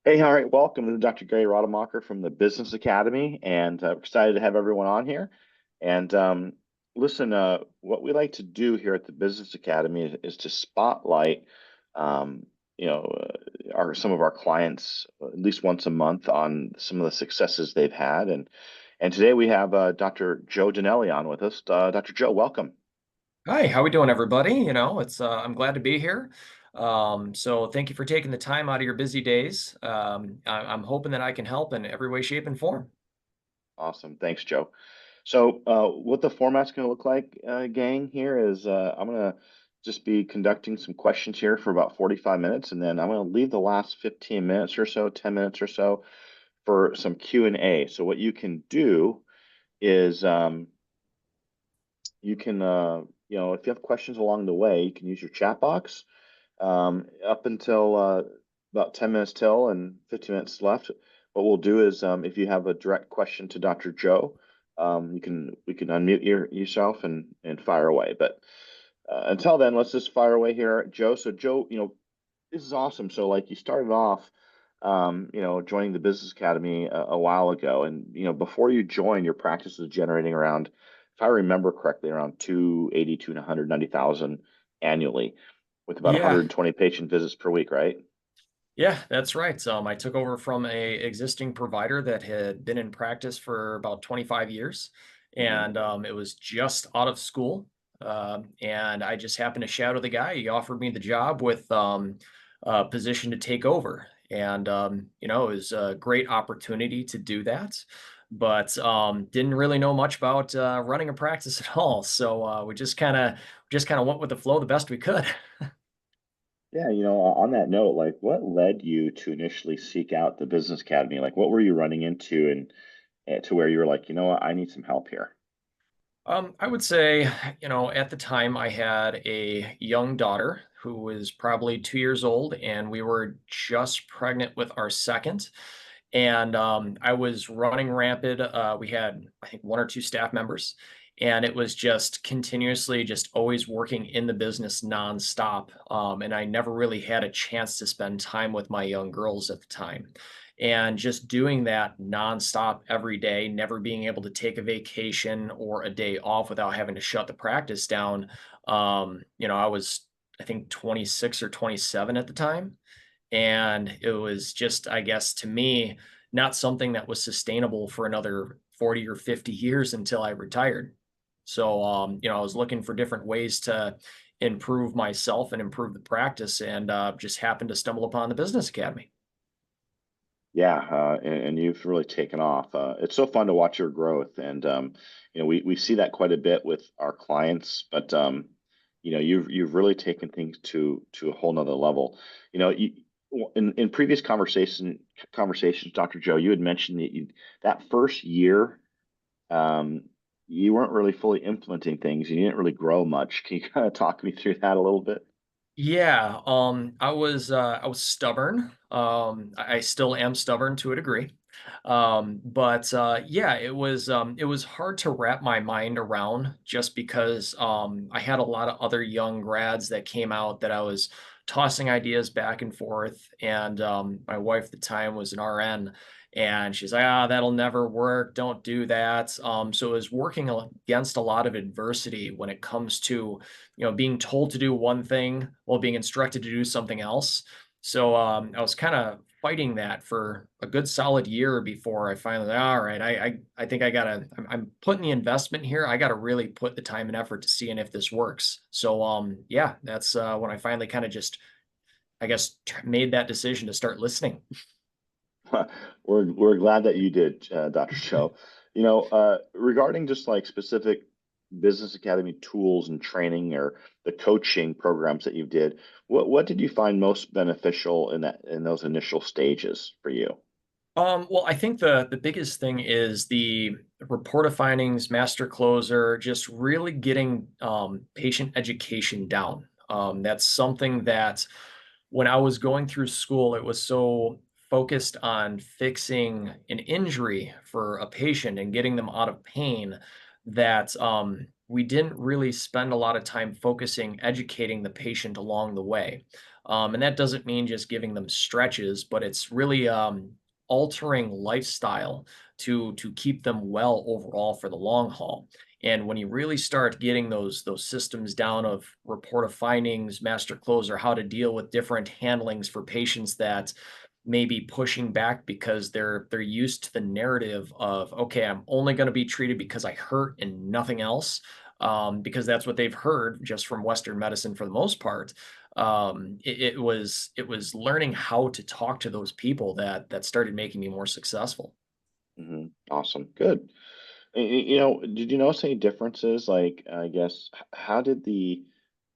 Hey, all right, welcome. This is Dr. Gary Rademacher from the Business Academy, and excited to have everyone on here. And listen, what we like to do here at the Business Academy is to spotlight, um, some of our clients at least once a month on some of the successes they've had. And today we have Dr. Joe Donnelly on with us. Dr. Joe, welcome. Hi, how we doing, everybody? It's I'm glad to be here. So thank you for taking the time out of your busy days. I'm hoping that I can help in every way, shape, and form. Awesome. Thanks, Joe. So, what the format's going to look like, gang, here is I'm going to just be conducting some questions here for about 45 minutes, and then I'm going to leave the last 15 minutes or so, 10 minutes or so for some Q&A. So, what you can do is you can, if you have questions along the way, you can use your chat box up until about 10 minutes till and 15 minutes left. What we'll do is if you have a direct question to Dr. Joe, we can unmute yourself and fire away. But until then, let's just fire away here, Joe. So Joe, this is awesome. So like you started off, joining the Business Academy a while ago, and before you joined, your practice was generating around, if I remember correctly, around 280 to 190,000 annually, with about Yeah, 120 patient visits per week, right? yeah, that's right. I took over from a existing provider that had been in practice for about 25 years, Hmm. and it was just out of school. And I just happened to shadow the guy. He offered me the job with a position to take over, and it was a great opportunity to do that. But didn't really know much about running a practice at all, so we just kind of went with the flow the best we could. Yeah, on that note, like what led you to initially seek out the Business Academy? Like what were you running into and to where you were like, you know what, I need some help here. I would say, at the time I had a young daughter who was probably 2 years old, and we were just pregnant with our second. And I was running rampant. We had, I think, one or two staff members, and it was just continuously, just always working in the business nonstop. And I never really had a chance to spend time with my young girls at the time. And just doing that nonstop every day, never being able to take a vacation or a day off without having to shut the practice down. I was, I think, 26 or 27 at the time. And it was just, I guess, to me, not something that was sustainable for another 40 or 50 years until I retired. So, I was looking for different ways to improve myself and improve the practice, and just happened to stumble upon the Business Academy. Yeah, and you've really taken off. It's so fun to watch your growth, and we see that quite a bit with our clients. But you've really taken things to a whole nother level. In previous conversations, Dr. Joe, you had mentioned that that first year, um, you weren't really fully implementing things. You didn't really grow much. Can you kind of talk me through that a little bit? Yeah, I was stubborn. I still am stubborn to a degree. But yeah, it was hard to wrap my mind around just because I had a lot of other young grads that came out that I was tossing ideas back and forth, and my wife at the time was an RN. And she's like, that'll never work. Don't do that. So it was working against a lot of adversity when it comes to being told to do one thing while being instructed to do something else. So I was kind of fighting that for a good solid year before I finally, all right, I think I'm putting the investment here. I gotta really put the time and effort to seeing if this works. So yeah, that's when I finally kind of just, I guess, made that decision to start listening. We're glad that you did, Dr. Cho. Regarding just like specific Business Academy tools and training or the coaching programs that you did, what did you find most beneficial in those initial stages for you? Well, I think the biggest thing is the report of findings, master closer, just really getting patient education down. That's something that when I was going through school, it was so focused on fixing an injury for a patient and getting them out of pain that we didn't really spend a lot of time focusing, educating the patient along the way. And that doesn't mean just giving them stretches, but it's really altering lifestyle to keep them well overall for the long haul. And when you really start getting those systems down of report of findings, master closer, how to deal with different handlings for patients that may be pushing back because they're used to the narrative of, okay, I'm only going to be treated because I hurt and nothing else, because that's what they've heard just from Western medicine for the most part. It was learning how to talk to those people that started making me more successful. Awesome. Good. Did you notice any differences? Like, I guess, how did the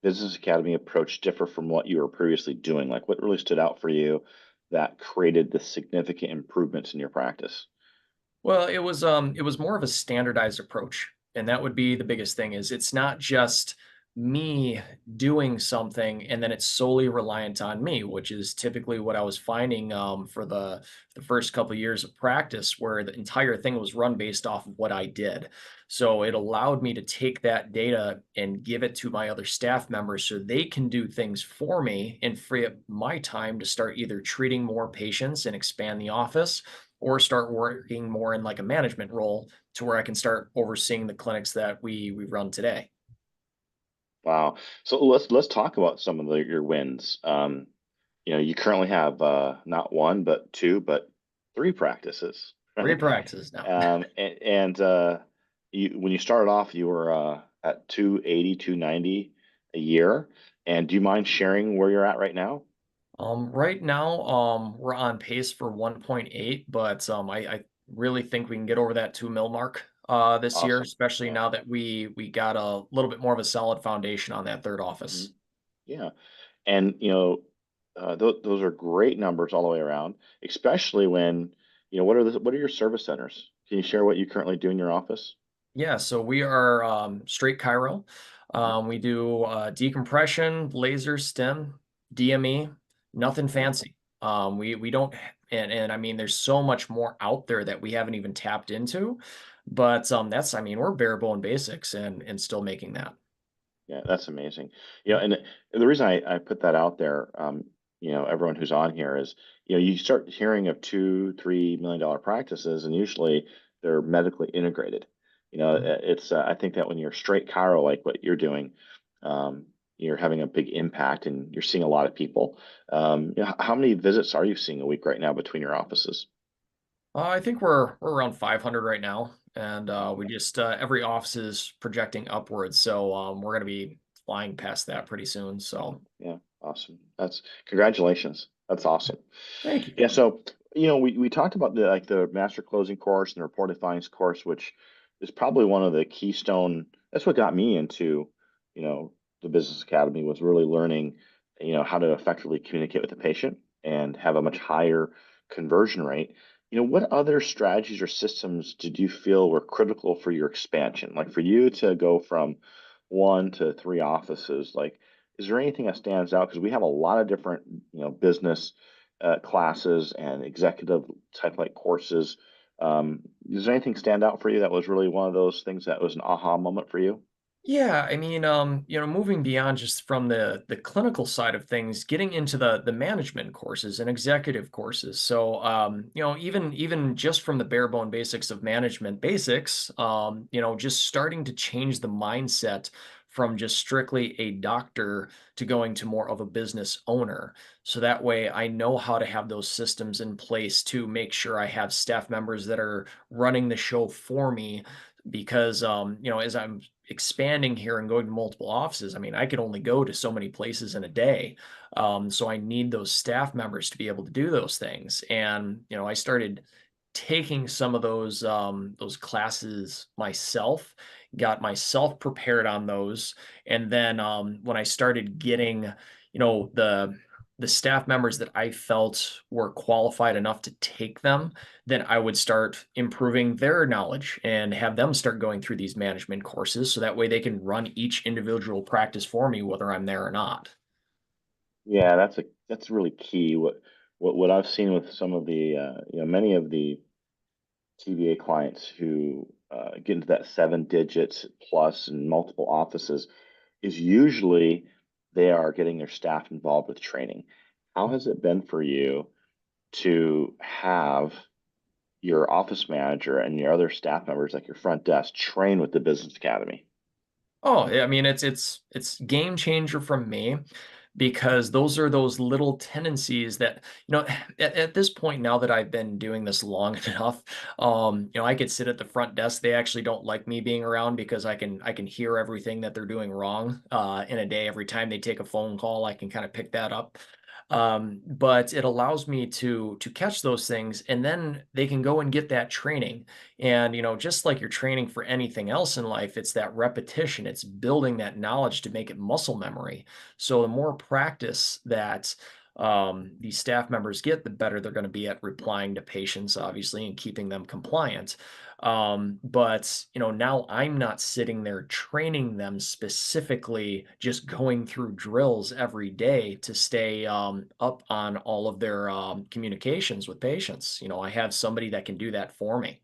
Business Academy approach differ from what you were previously doing? Like, what really stood out for you that created the significant improvements in your practice? Well, it was more of a standardized approach, and that would be the biggest thing is it's not just me doing something and then it's solely reliant on me, which is typically what I was finding for the first couple of years of practice, where the entire thing was run based off of what I did. So it allowed me to take that data and give it to my other staff members so they can do things for me and free up my time to start either treating more patients and expand the office or start working more in like a management role to where I can start overseeing the clinics that we run today. Wow. So let's talk about some of your wins. You currently have not one, but two, but three practices, Three right? practices now. And when you started off, you were at 280, 290 a year. And do you mind sharing where you're at right now? Right now, we're on pace for 1.8, but I really think we can get over that 2 mil mark this year, Awesome. especially Yeah. now that we got a little bit more of a solid foundation on that third Mhm. office. Yeah. And those are great numbers all the way around, especially when, what are your service centers? Can you share what you currently do in your office? Yeah, so we are straight Cairo. Mhm. We do decompression, laser stim, DME, nothing Yeah. fancy. We don't, and I mean, there's so much more out there that we haven't even tapped into, but that's, I mean, we're bare bone basics and still making that. Yeah, that's amazing. And the reason I put that out there, everyone who's on here is, you start hearing of $2, $3 million practices, and usually they're medically integrated. I think that when you're straight chiro, like what you're doing, um, you're having a big impact, and you're seeing a lot of people. How many visits are you seeing a week right now between your offices? I think we're around 500 right now, and we Okay. just every office is projecting upwards, so we're going to be flying past that pretty soon. So Yeah, awesome. That's congratulations. That's awesome. thank you. Yeah, so we talked about the master closing course and the report defiance course, which is probably one of the keystone. That's what got me into, you know, the business academy, was really learning, how to effectively communicate with the patient and have a much higher conversion rate. What other strategies or systems did you feel were critical for your expansion? Like for you to go from one to three offices, like is there anything that stands out? Because we have a lot of different, business classes and executive type like courses. Does anything stand out for you that was really one of those things that was an aha moment for you? Yeah, I mean, moving beyond just from the clinical side of things, getting into the management courses and executive courses. So, even just from the bare bone basics of management basics, just starting to change the mindset from just strictly a doctor to going to more of a business owner. So that way I know how to have those systems in place to make sure I have staff members that are running the show for me because as I'm expanding here and going to multiple offices, I mean, I could only go to so many places in a day. So I need those staff members to be able to do those things. And, I started taking some of those classes myself, got myself prepared on those. And then when I started getting, the staff members that I felt were qualified enough to take them, then I would start improving their knowledge and have them start going through these management courses so that way they can run each individual practice for me, whether I'm there or not. Yeah, that's really key. What I've seen with some of the many of the TBA clients who getting to that 7 digits plus in multiple offices is usually they are getting their staff involved with training. How has it been for you to have your office manager and your other staff members, like your front desk, train with the Business Academy? Oh, I mean, it's game changer from me because those are those little tendencies that, at this point now that I've been doing this long enough, I could sit at the front desk. They actually don't like me being around because I can hear everything that they're doing wrong in a day. Every time they take a phone call, I can kind of pick that up. But it allows me to catch those things, and then they can go and get that training. And just like you're training for anything else in life, it's that repetition, it's building that knowledge to make it muscle memory. So the more practice that these staff members get, the better they're going to be at replying to patients, obviously, and keeping them compliant. But now I'm not sitting there training them specifically, just going through drills every day to stay up on all of their communications with patients. I have somebody that can do that for me.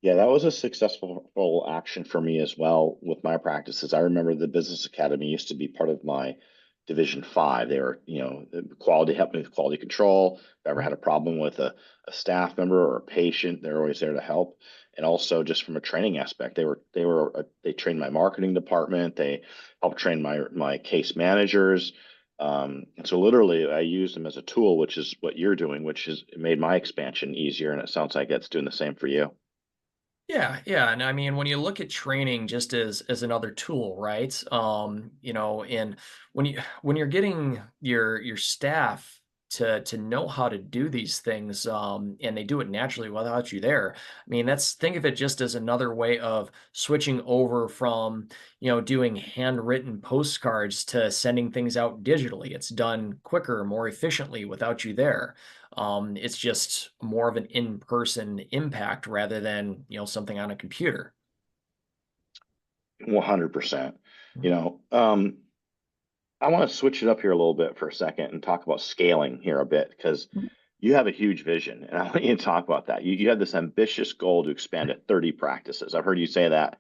Yeah, that was a successful action for me as well with my practices. I remember the Business Academy used to be part of my Division 5. They were, the quality helped me with quality control. If I ever had a problem with a staff member or a patient, they're always there to help. And also just from a training aspect, they trained my marketing department. They helped train my case managers. And so literally I use them as a tool, which is what you're doing, which has made my expansion easier. And it sounds like it's doing the same for you. Yeah, yeah, and I mean, when you look at training just as another tool, right? And when you're getting your staff to know how to do these things, and they do it naturally without you there. I mean, think of it just as another way of switching over from, doing handwritten postcards to sending things out digitally. It's done quicker, more efficiently without you there. It's just more of an in-person impact rather than, something on a computer. 100%. Mm. You know, um, I want to switch it up here a little bit for a second and talk about scaling here a bit because you have a huge vision, and I want you to talk about that. You have this ambitious goal to expand to 30 practices. I've heard you say that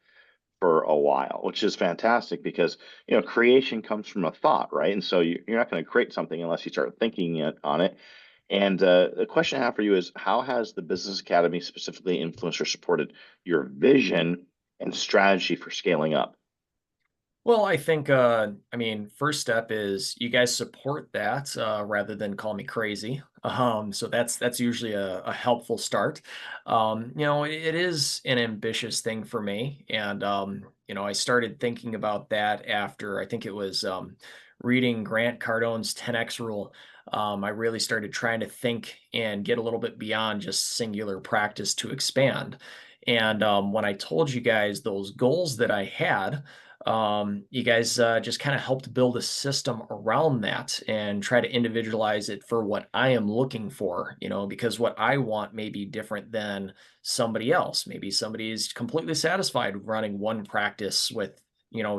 for a while, which is fantastic because creation comes from a thought, right? And so you're not going to create something unless you start thinking on it. And the question I have for you is, how has the Business Academy specifically influenced or supported your vision and strategy for scaling up? Well, I think, I mean, first step is you guys support that rather than call me crazy. So that's usually a helpful start. It is an ambitious thing for me, and I started thinking about that after I think it was reading Grant Cardone's 10x rule. I really started trying to think and get a little bit beyond just singular practice to expand. And when I told you guys those goals that I had, you guys just kind of helped build a system around that and try to individualize it for what I am looking for, because what I want may be different than somebody else. Maybe somebody is completely satisfied running one practice with,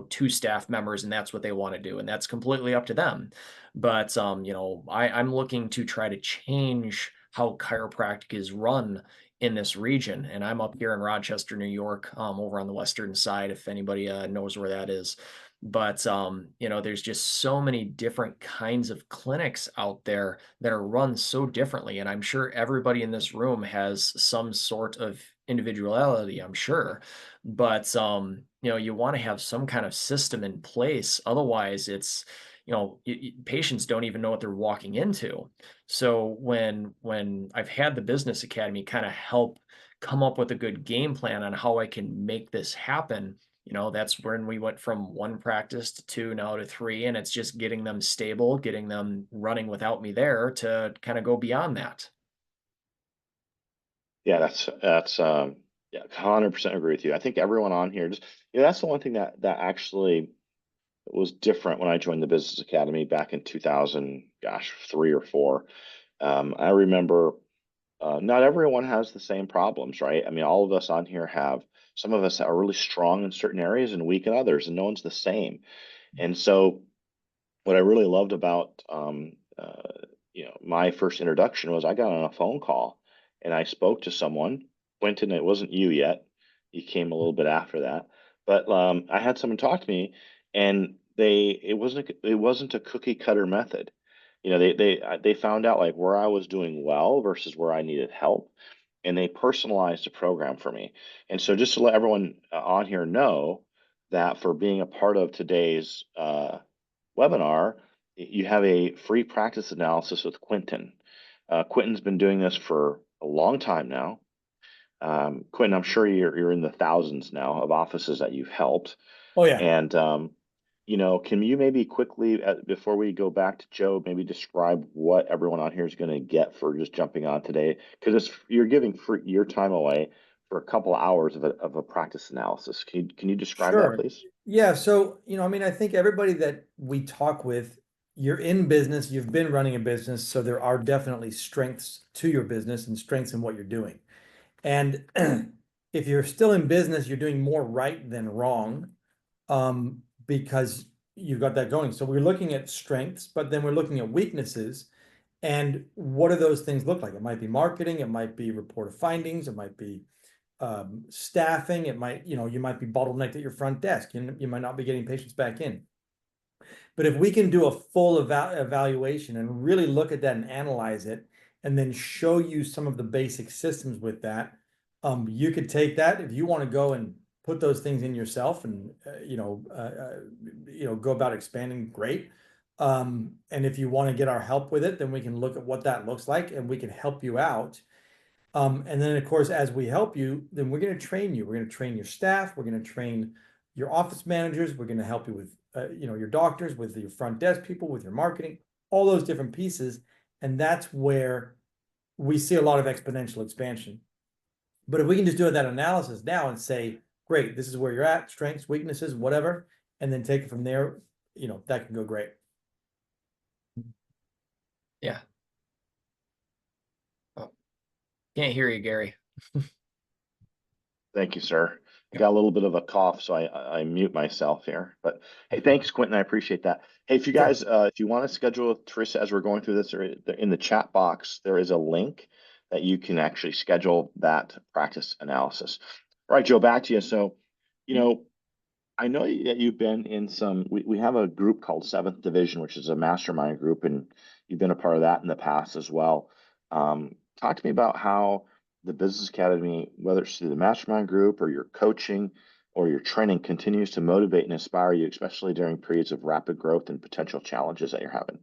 two staff members, and that's what they want to do. And that's completely up to them. But, I'm looking to try to change how chiropractic is run in this region. And I'm up here in Rochester, New York, over on the western side, if anybody knows where that is. But there's just so many different kinds of clinics out there that are run so differently. And I'm sure everybody in this room has some sort of individuality, I'm sure. But you want to have some kind of system in place. Otherwise, it's patients don't even know what they're walking into. So when I've had the Business Academy kind of help come up with a good game plan on how I can make this happen, that's when we went from one practice to two, now to three, and it's just getting them stable, getting them running without me there to kind of go beyond that. Yeah, that's yeah, 100% agree with you. I think everyone on here just that's the one thing that actually was different when I joined the Business Academy back in 2000, gosh, 3 or 4. I remember not everyone has the same problems, right? I mean, all of us on here have some of us are really strong in certain areas and weak in others, and no one's the same. And so, what I really loved about my first introduction was I got on a phone call and I spoke to someone Quentin, it wasn't you yet. You came a little bit after that. But I had someone talk to me, and it wasn't a cookie cutter method. They found out like where I was doing well versus where I needed help, and they personalized a program for me. And so, just to let everyone on here know that for being a part of today's webinar, you have a free practice analysis with Quentin. Quentin's been doing this for a long time now. Quentin, I'm sure you're in the thousands now of offices that you've helped. Oh yeah, And can you maybe quickly, before we go back to Joe, maybe describe what everyone on here is going to get for just jumping on today? Because you're giving your time away for a couple hours of a practice analysis. Can you describe that, sure. please? Yeah, so I mean, I think everybody that we talk with, you're in business, you've been running a business, so there are definitely strengths to your business and strengths in what you're doing. And if you're still in business, you're doing more right than wrong, because you've got that going. So we're looking at strengths, but then we're looking at weaknesses. And what do those things look like? It might be marketing, it might be report of findings, it might be staffing, it might, you might be bottlenecked at your front desk. You might not be getting patients back in. But if we can do a full evaluation and really look at that and analyze it, and then show you some of the basic systems with that, you could take that if you want to go and put those things in yourself and go about expanding, great. And if you want to get our help with it, then we can look at what that looks like and we can help you out. And then, of course, as we help you, then we're going to train you. We're going to train your staff. We're going to train your office managers. We're going to help you with, your doctors, with your front desk people, with your marketing, all those different pieces. And that's where we see a lot of exponential expansion. But if we can just do that analysis now and say, great, this is where you're at, strengths, weaknesses, whatever, and then take it from there, that can go great. Yeah. Oh, can't hear you, Gary. Thank you, sir. I Yep. got a little bit of a cough, so I mute myself here. But hey, thanks, Quentin. I appreciate that. Hey, if you Sure. guys, if you want to schedule with Teresa as we're going through this, or in the chat box, there is a link that you can actually schedule that practice analysis. All right, Joe, back to you. So, you know, I know that you've been in we have a group called Seventh Division, which is a mastermind group, and you've been a part of that in the past as well. Talk to me about how the Business Academy, whether it's through the mastermind group or your coaching or your training, continues to motivate and inspire you, especially during periods of rapid growth and potential challenges that you're having.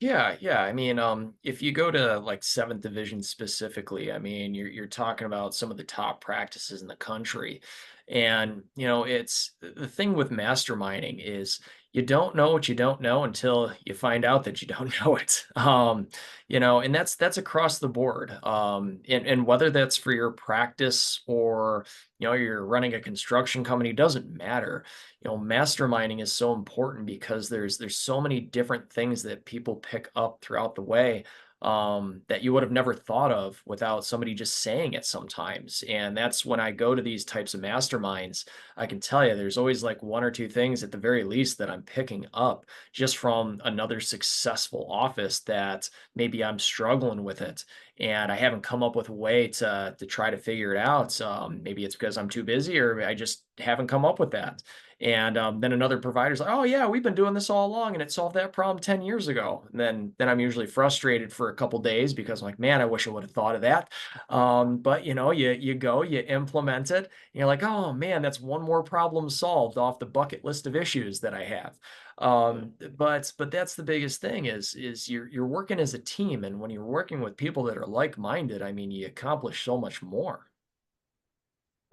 Yeah. I mean, if you go to like seventh division specifically, I mean, you're talking about some of the top practices in the country. And, it's the thing with masterminding is you don't know what you don't know until you find out that you don't know it. And that's across the board. And whether that's for your practice or, you're running a construction company, doesn't matter. Masterminding is so important because there's so many different things that people pick up throughout the way, that you would have never thought of without somebody just saying it sometimes. And that's when I go to these types of masterminds, I can tell you there's always like one or two things at the very least that I'm picking up just from another successful office that maybe I'm struggling with it and I haven't come up with a way to try to figure it out. Maybe it's because I'm too busy or I just haven't come up with that. And then another provider's like, "Oh yeah, we've been doing this all along, and it solved that problem 10 years ago." And then I'm usually frustrated for a couple days because I'm like, "Man, I wish I would have thought of that." But you go, you implement it, and you're like, "Oh man, that's one more problem solved off the bucket list of issues that I have." Yeah. But that's the biggest thing is you're working as a team, and when you're working with people that are like-minded, I mean, you accomplish so much more.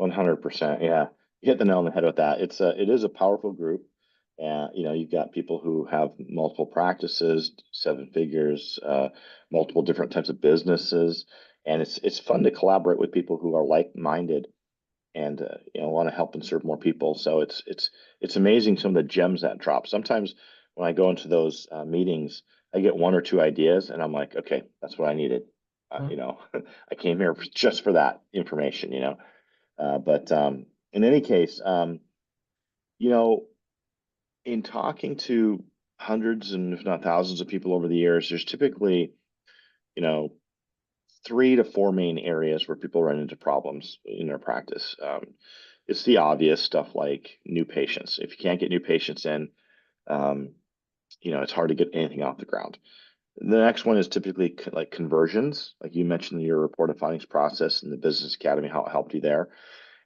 100%. Yeah. You hit the nail on the head with that. It is a powerful group. And, you've got people who have multiple practices, seven figures, multiple different types of businesses. And it's fun to collaborate with people who are like-minded and, want to help and serve more people. So it's amazing some of the gems that drop. Sometimes when I go into those meetings, I get one or two ideas and I'm like, okay, that's what I needed. Mhm. I came here just for that information. But in any case, you know, in talking to hundreds and if not thousands of people over the years, there's typically, you know, three to four main areas where people run into problems in their practice. It's the obvious stuff like new patients. If you can't get new patients in, um, it's hard to get anything off the ground. The next one is typically like conversions, like you mentioned in your reported findings process and the Business Academy, how it helped you there.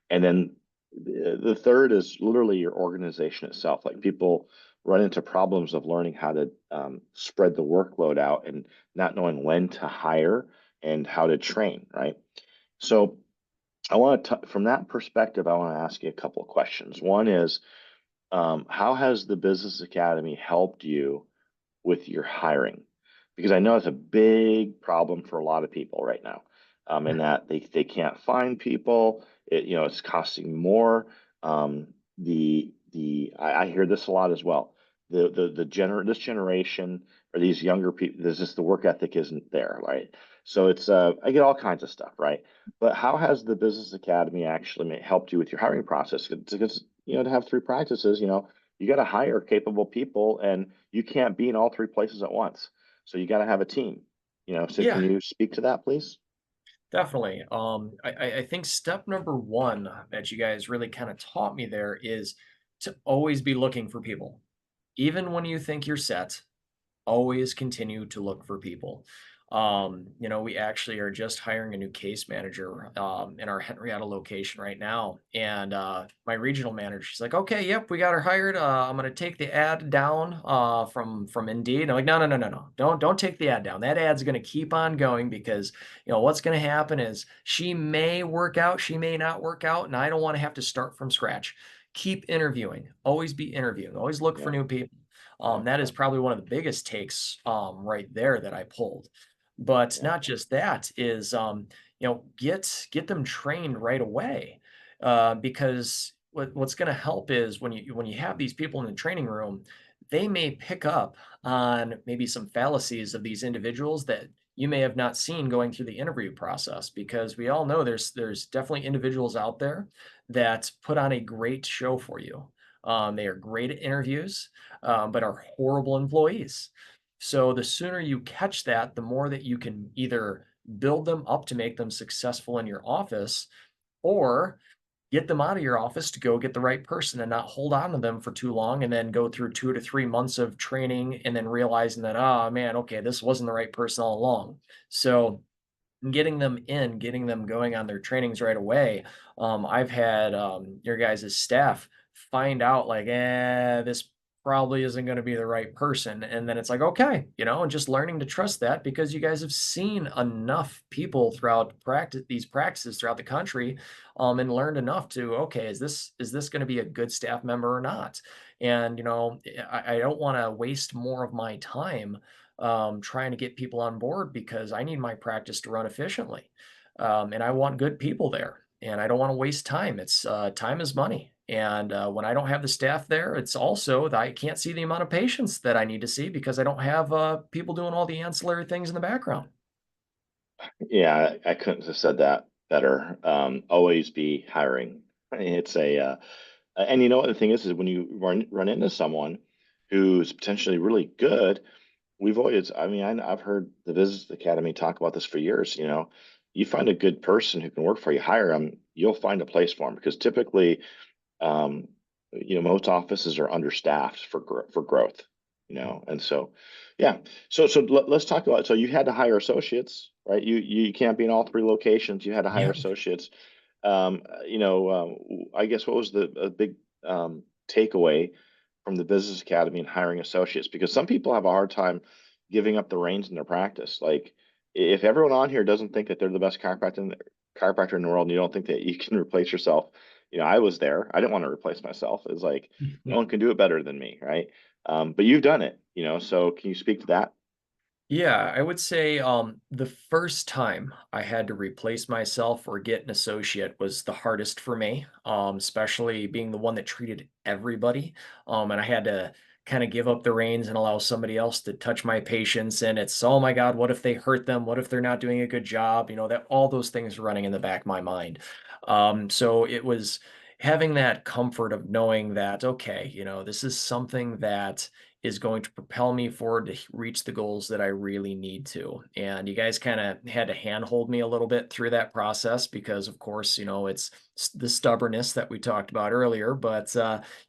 And then the third is literally your organization itself. Like people run into problems of learning how to spread the workload out and not knowing when to hire and how to train, right? So I want to, from that perspective, I want to ask you a couple of questions. One is, how has the Business Academy helped you with your hiring? Because I know it's a big problem for a lot of people right now, in that they can't find people. It's costing more. I hear this a lot as well. This generation or these younger people, there's just the work ethic isn't there, right? So it's I get all kinds of stuff, right? But how has the Business Academy actually helped you with your hiring process? Because to have three practices, you got to hire capable people, and you can't be in all three places at once. So you got to have a team. So can Yeah, you speak to that, please? definitely. I think step number one that you guys really kind of taught me there is to always be looking for people. Even when you think you're set, always continue to look for people. We actually are just hiring a new case manager in our Henrietta location right now. And my regional manager, she's like, "Okay, yep, we got her hired. I'm gonna take the ad down from Indeed." And I'm like, "No, no, no, no, no. Don't take the ad down. That ad's gonna keep on going because what's gonna happen is she may work out, she may not work out, and I don't want to have to start from scratch. Keep interviewing. Always be interviewing. Always look for Yeah, new people." yeah, That is probably one of the biggest takes right there that I pulled. But yeah, not just that is get them trained right away. Because what's going to help is when you have these people in the training room, they may pick up on maybe some fallacies of these individuals that you may have not seen going through the interview process, because we all know there's definitely individuals out there that put on a great show for you. They are great at interviews, but are horrible employees. So the sooner you catch that, the more that you can either build them up to make them successful in your office, or get them out of your office to go get the right person and not hold on to them for too long and then go through 2 to 3 months of training and then realizing that, oh man, okay, this wasn't the right person all along. So getting them in, getting them going on their trainings right away. I've had your guys' staff find out like, this probably isn't going to be the right person. And then it's like, okay, and just learning to trust that because you guys have seen enough people throughout these practices throughout the country, and learned enough to, okay, is this going to be a good staff member or not? And, I don't want to waste more of my time trying to get people on board because I need my practice to run efficiently. And I want good people there. And I don't want to waste time. It's time is money. And when I don't have the staff there, it's also that I can't see the amount of patients that I need to see because I don't have people doing all the ancillary things in the background. yeah. I couldn't have said that better. Always be hiring. It's and you know what the thing is when you run into someone who's potentially really good. We've always, I mean, I've heard the Business Academy talk about this for years. You find a good person who can work for you, hire them, you'll find a place for them because typically, um, most offices are understaffed for growth. And so, yeah. So let's talk about. So you had to hire associates, right? You can't be in all three locations. You had to hire Yeah. associates. I guess what was the a big takeaway from the Business Academy and hiring associates? Because some people have a hard time giving up the reins in their practice. Like if everyone on here doesn't think that they're the best chiropractor in the world, and you don't think that you can replace yourself. I was there. I didn't want to replace myself. It's like no one can do it better than me, right? But you've done it, so can you speak to that? Yeah, I would say the first time I had to replace myself or get an associate was the hardest for me, especially being the one that treated everybody. And I had to kind of give up the reins and allow somebody else to touch my patients. And it's, oh my God, what if they hurt them? What if they're not doing a good job? That all those things running in the back of my mind. So it was having that comfort of knowing that, okay, this is something that is going to propel me forward to reach the goals that I really need to. And you guys kind of had to handhold me a little bit through that process because, of course, it's the stubbornness that we talked about earlier, but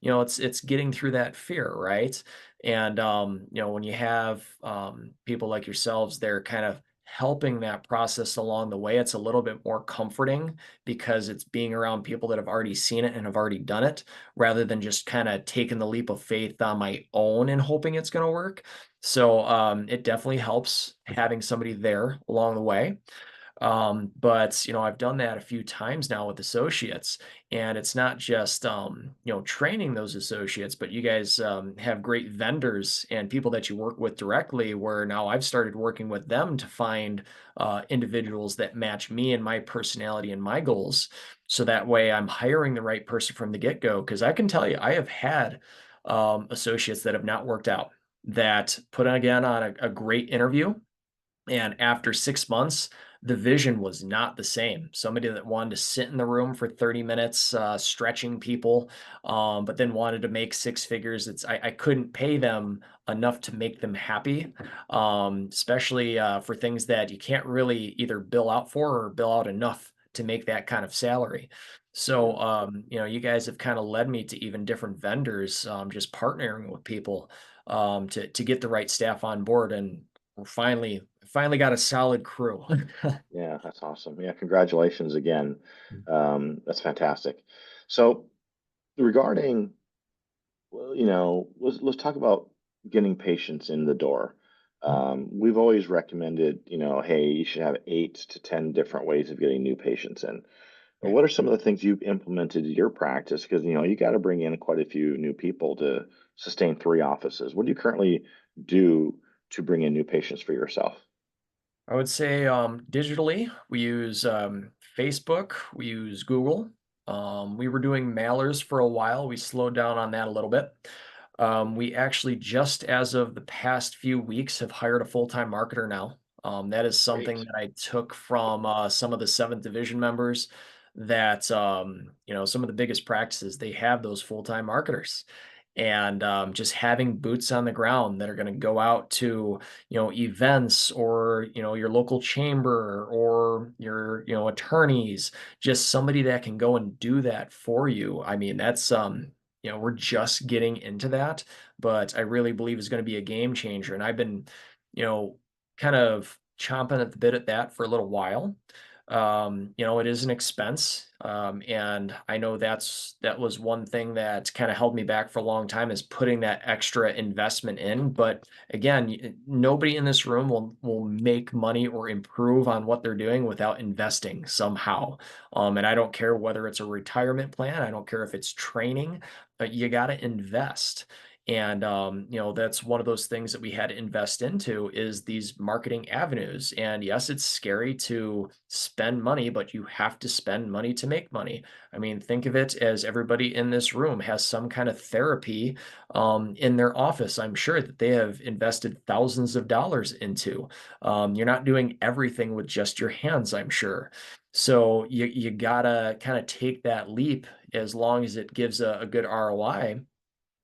it's getting through that fear, right? And when you have people like yourselves, they're kind of helping that process along the way. It's a little bit more comforting because it's being around people that have already seen it and have already done it, rather than just kind of taking the leap of faith on my own and hoping it's going to work. So it definitely helps having somebody there along the way. But I've done that a few times now with associates, and it's not just training those associates, but you guys have great vendors and people that you work with directly, where now I've started working with them to find individuals that match me and my personality and my goals. So that way I'm hiring the right person from the get-go. Because I can tell you, I have had associates that have not worked out, that put again on a great interview, and after 6 months, the vision was not the same. Somebody that wanted to sit in the room for 30 minutes, stretching people, but then wanted to make 6 figures. I couldn't pay them enough to make them happy, especially for things that you can't really either bill out for or bill out enough to make that kind of salary. So, you guys have kind of led me to even different vendors, just partnering with people to get the right staff on board, and we're finally got a solid crew. Yeah, that's awesome. Yeah, congratulations again. That's fantastic. So regarding, well, let's talk about getting patients in the door. We've always recommended, hey, you should have 8 to 10 different ways of getting new patients in. What are some of the things you've implemented in your practice? Because you got to bring in quite a few new people to sustain 3 offices. What do you currently do to bring in new patients for yourself? I would say digitally, we use Facebook, we use Google. We were doing mailers for a while. We slowed down on that a little bit. We actually, just as of the past few weeks, have hired a full-time marketer now. That is something Great. that I took from some of the 7th division members, that some of the biggest practices, they have those full-time marketers. And just having boots on the ground that are going to go out to events, or your local chamber, or your attorneys, just somebody that can go and do that for you. I mean, that's we're just getting into that, but I really believe is going to be a game changer. And I've been you know kind of chomping at the bit at that for a little while. It is an expense. And I know that was one thing that kind of held me back for a long time, is putting that extra investment in. But again, nobody in this room will make money or improve on what they're doing without investing somehow. And I don't care whether it's a retirement plan, I don't care if it's training, but you got to invest. And that's one of those things that we had to invest into, is these marketing avenues. And yes, it's scary to spend money, but you have to spend money to make money. I mean, think of it as everybody in this room has some kind of therapy in their office. I'm sure that they have invested thousands of dollars into. You're not doing everything with just your hands, I'm sure. So you gotta kind of take that leap, as long as it gives a good ROI.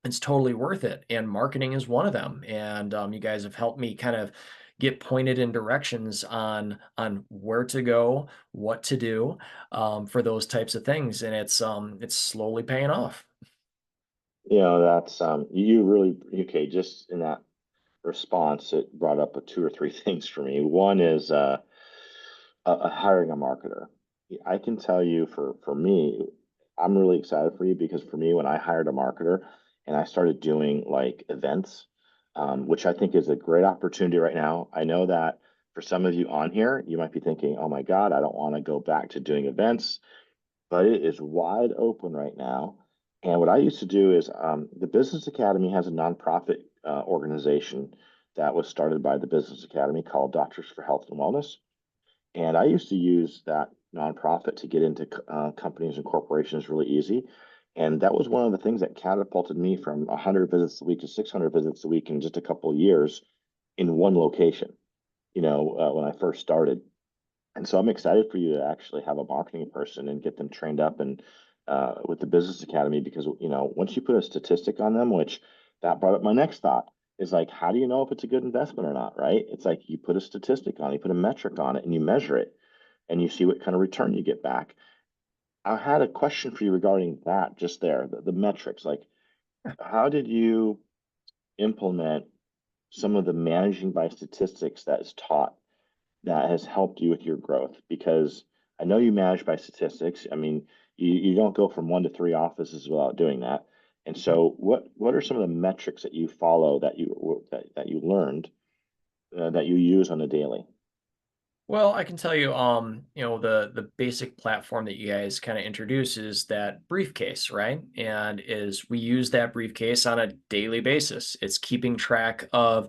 It's totally worth it, and marketing is one of them. And you guys have helped me kind of get pointed in directions on where to go, what to do, for those types of things, and it's slowly paying off. That's you really okay. Just in that response, it brought up 2 or 3 things for me. One is hiring a marketer. I can tell you, for me, I'm really excited for you, because for me, when I hired a marketer and I started doing like events, which I think is a great opportunity right now. I know that for some of you on here, you might be thinking, "Oh my God, I don't want to go back to doing events," but it is wide open right now. And what I used to do is, the Business Academy has a nonprofit organization that was started by the Business Academy, called Doctors for Health and Wellness. And I used to use that nonprofit to get into companies and corporations really easy. And that was one of the things that catapulted me from 100 visits a week to 600 visits a week in just a couple of years in one location, when I first started. And so I'm excited for you to actually have a marketing person and get them trained up, and with the Business Academy, because once you put a statistic on them, which that brought up my next thought. is like, how do you know if it's a good investment or not, right? It's like you put a statistic on it, you put a metric on it, and you measure it, and you see what kind of return you get back. I had a question for you regarding that just there, the metrics. Like, how did you implement some of the managing by statistics that is taught that has helped you with your growth? Because I know you manage by statistics. I mean, you don't go from 1 to 3 offices without doing that. And so, what are some of the metrics that you follow that you learned that you use on a daily? Well, I can tell you, the basic platform that you guys kind of introduce is that briefcase, right? And is we use that briefcase on a daily basis. It's keeping track of,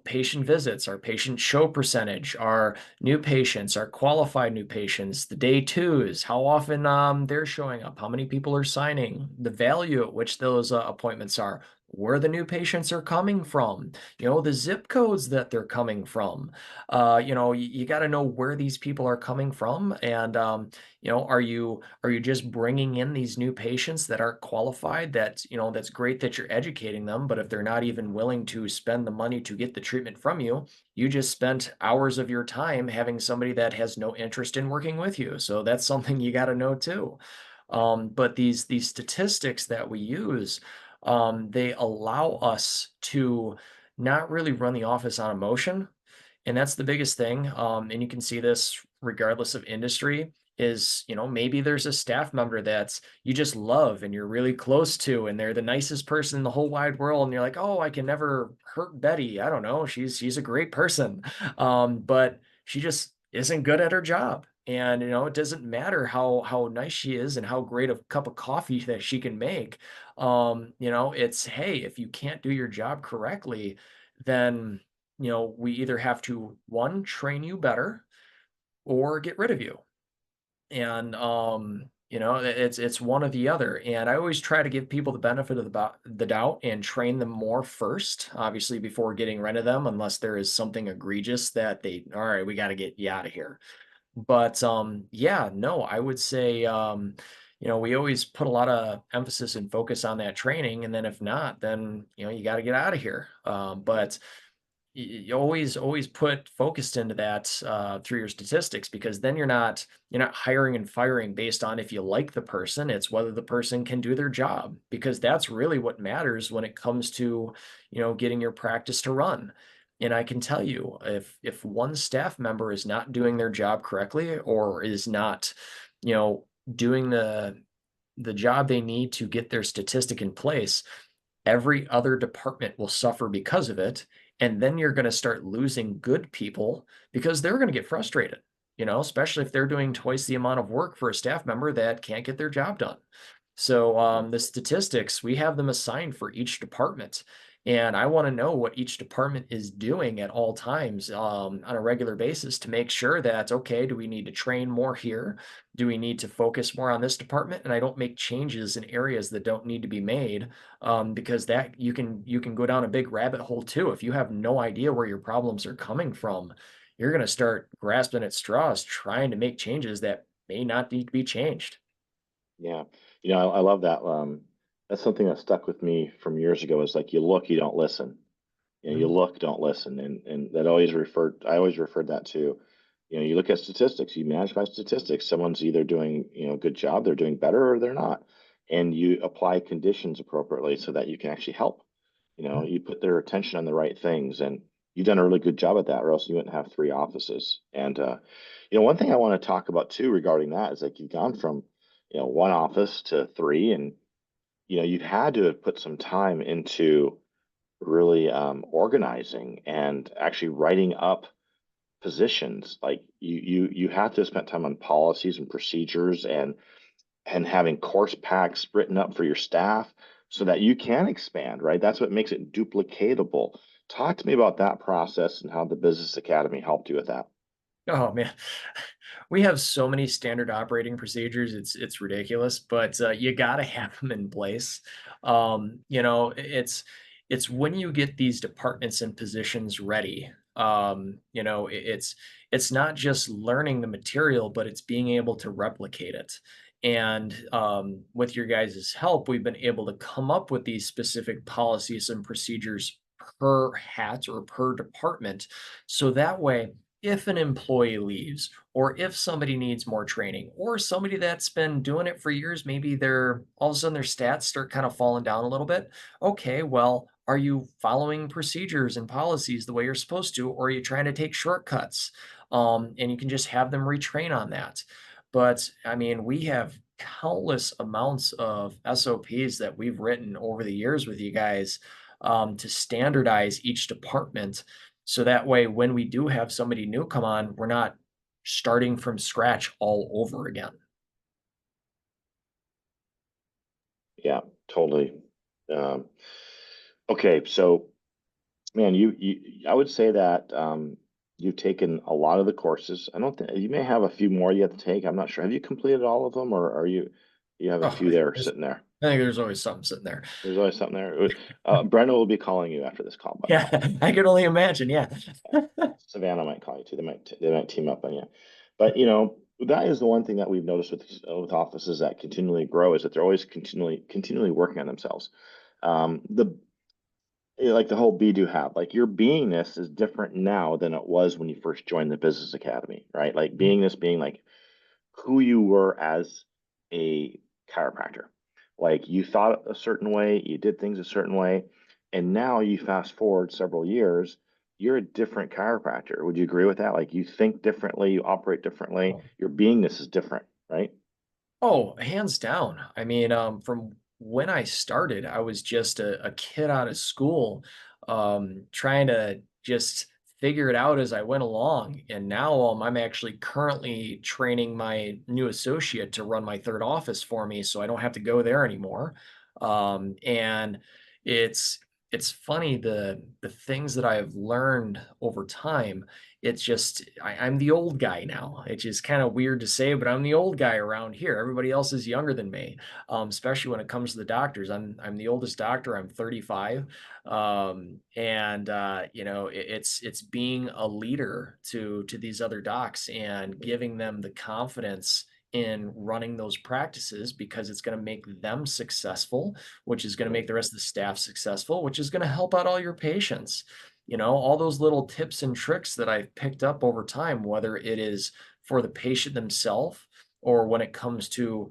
patient visits, our patient show percentage, our new patients, our qualified new patients, the day twos, how often they're showing up, how many people are signing, the value at which those appointments are, where the new patients are coming from, the zip codes that they're coming from. You got to know where these people are coming from, and are you just bringing in these new patients that aren't qualified? That's great that you're educating them, but if they're not even willing to spend the money to get the treatment from you, you just spent hours of your time having somebody that has no interest in working with you. So that's something you got to know too. But these statistics that we use, they allow us to not really run the office on emotion, and that's the biggest thing. And you can see this regardless of industry is, maybe there's a staff member that's you just love and you're really close to, and they're the nicest person in the whole wide world. And you're like, oh, I can never hurt Betty. I don't know. She's a great person. But she just isn't good at her job. And, it doesn't matter how nice she is and how great a cup of coffee that she can make. It's, hey, if you can't do your job correctly, then we either have to, one, train you better or get rid of you. And it's one or the other. And I always try to give people the benefit of the doubt and train them more first, obviously before getting rid of them, unless there is something egregious that all right, we got to get you out of here. But yeah, no, I would say we always put a lot of emphasis and focus on that training, and then if not, then you got to get out of here. But you always put focused into that through your statistics, because then you're not hiring and firing based on if you like the person. It's whether the person can do their job, because that's really what matters when it comes to getting your practice to run. And I can tell you, if one staff member is not doing their job correctly, or is not doing the job they need to get their statistic in place, every other department will suffer because of it. And then you're going to start losing good people because they're going to get frustrated, especially if they're doing twice the amount of work for a staff member that can't get their job done. So the statistics, we have them assigned for each department. And I want to know what each department is doing at all times on a regular basis to make sure that, okay, do we need to train more here? Do we need to focus more on this department? And I don't make changes in areas that don't need to be made, because that you can go down a big rabbit hole too. If you have no idea where your problems are coming from, you're going to start grasping at straws, trying to make changes that may not need to be changed. Yeah, I love that. That's something that stuck with me from years ago. Is like, you look, you don't listen. You Mhm. look, don't listen, and that always referred. I always referred that to, you look at statistics, you manage by statistics. Someone's either doing, a good job, they're doing better, or they're not, and you apply conditions appropriately so that you can actually help. You put their attention on the right things, and you've done a really good job at that, or else you wouldn't have 3 offices. And one thing I want to talk about too regarding that is, like, you've gone from, 1 office to 3, and you've had to have put some time into really organizing and actually writing up positions. Like, you have to spend time on policies and procedures, and having course packs written up for your staff so that you can expand, right? That's what makes it duplicatable. Talk to me about that process and how the Business Academy helped you with that. Oh man, we have so many standard operating procedures. It's ridiculous, but you got to have them in place. It's when you get these departments and positions ready. It's not just learning the material, but it's being able to replicate it. And with your guys' help, we've been able to come up with these specific policies and procedures per hat or per department. So that way, if an employee leaves, or if somebody needs more training, or somebody that's been doing it for years, maybe they're all of a sudden their stats start kind of falling down a little bit. Okay, well, are you following procedures and policies the way you're supposed to, or are you trying to take shortcuts? And you can just have them retrain on that. But I mean, we have countless amounts of SOPs that we've written over the years with you guys to standardize each department. So that way, when we do have somebody new come on, we're not starting from scratch all over again. Yeah, totally. Um, okay, so man, I would say that you've taken a lot of the courses. I don't think you may have a few more you have to take. I'm not sure. Have you completed all of them, or are you have a Oh, few there there's, sitting there? I think there's always something sitting there. There's always something there. Brenda will be calling you after this call, by the way. Yeah, I can only imagine. Yeah. Savannah might call you too. They might team up on you. But that is the one thing that we've noticed with offices that continually grow is that they're always continually working on themselves. The like the whole be do have, like your beingness is different now than it was when you first joined the business academy, right? Like beingness being like who you were as a chiropractor. Like you thought a certain way, you did things a certain way, and now you fast forward several years, you're a different chiropractor. Would you agree with that? Like you think differently, you operate differently, your beingness is different, right? Oh, hands down. I mean, from when I started, I was just a kid out of school, trying to just figure it out as I went along. And now I'm actually currently training my new associate to run my third office for me, so I don't have to go there anymore. And it's it's funny the things that I've learned over time. It's just I'm the old guy now. It's just kind of weird to say, but I'm the old guy around here. Everybody else is younger than me, especially when it comes to the doctors. I'm the oldest doctor. I'm 35, and it's being a leader to these other docs and giving them the confidence in running those practices because it's going to make them successful, which is going to make the rest of the staff successful, which is going to help out all your patients. All those little tips and tricks that I've picked up over time, whether it is for the patient themselves or when it comes to,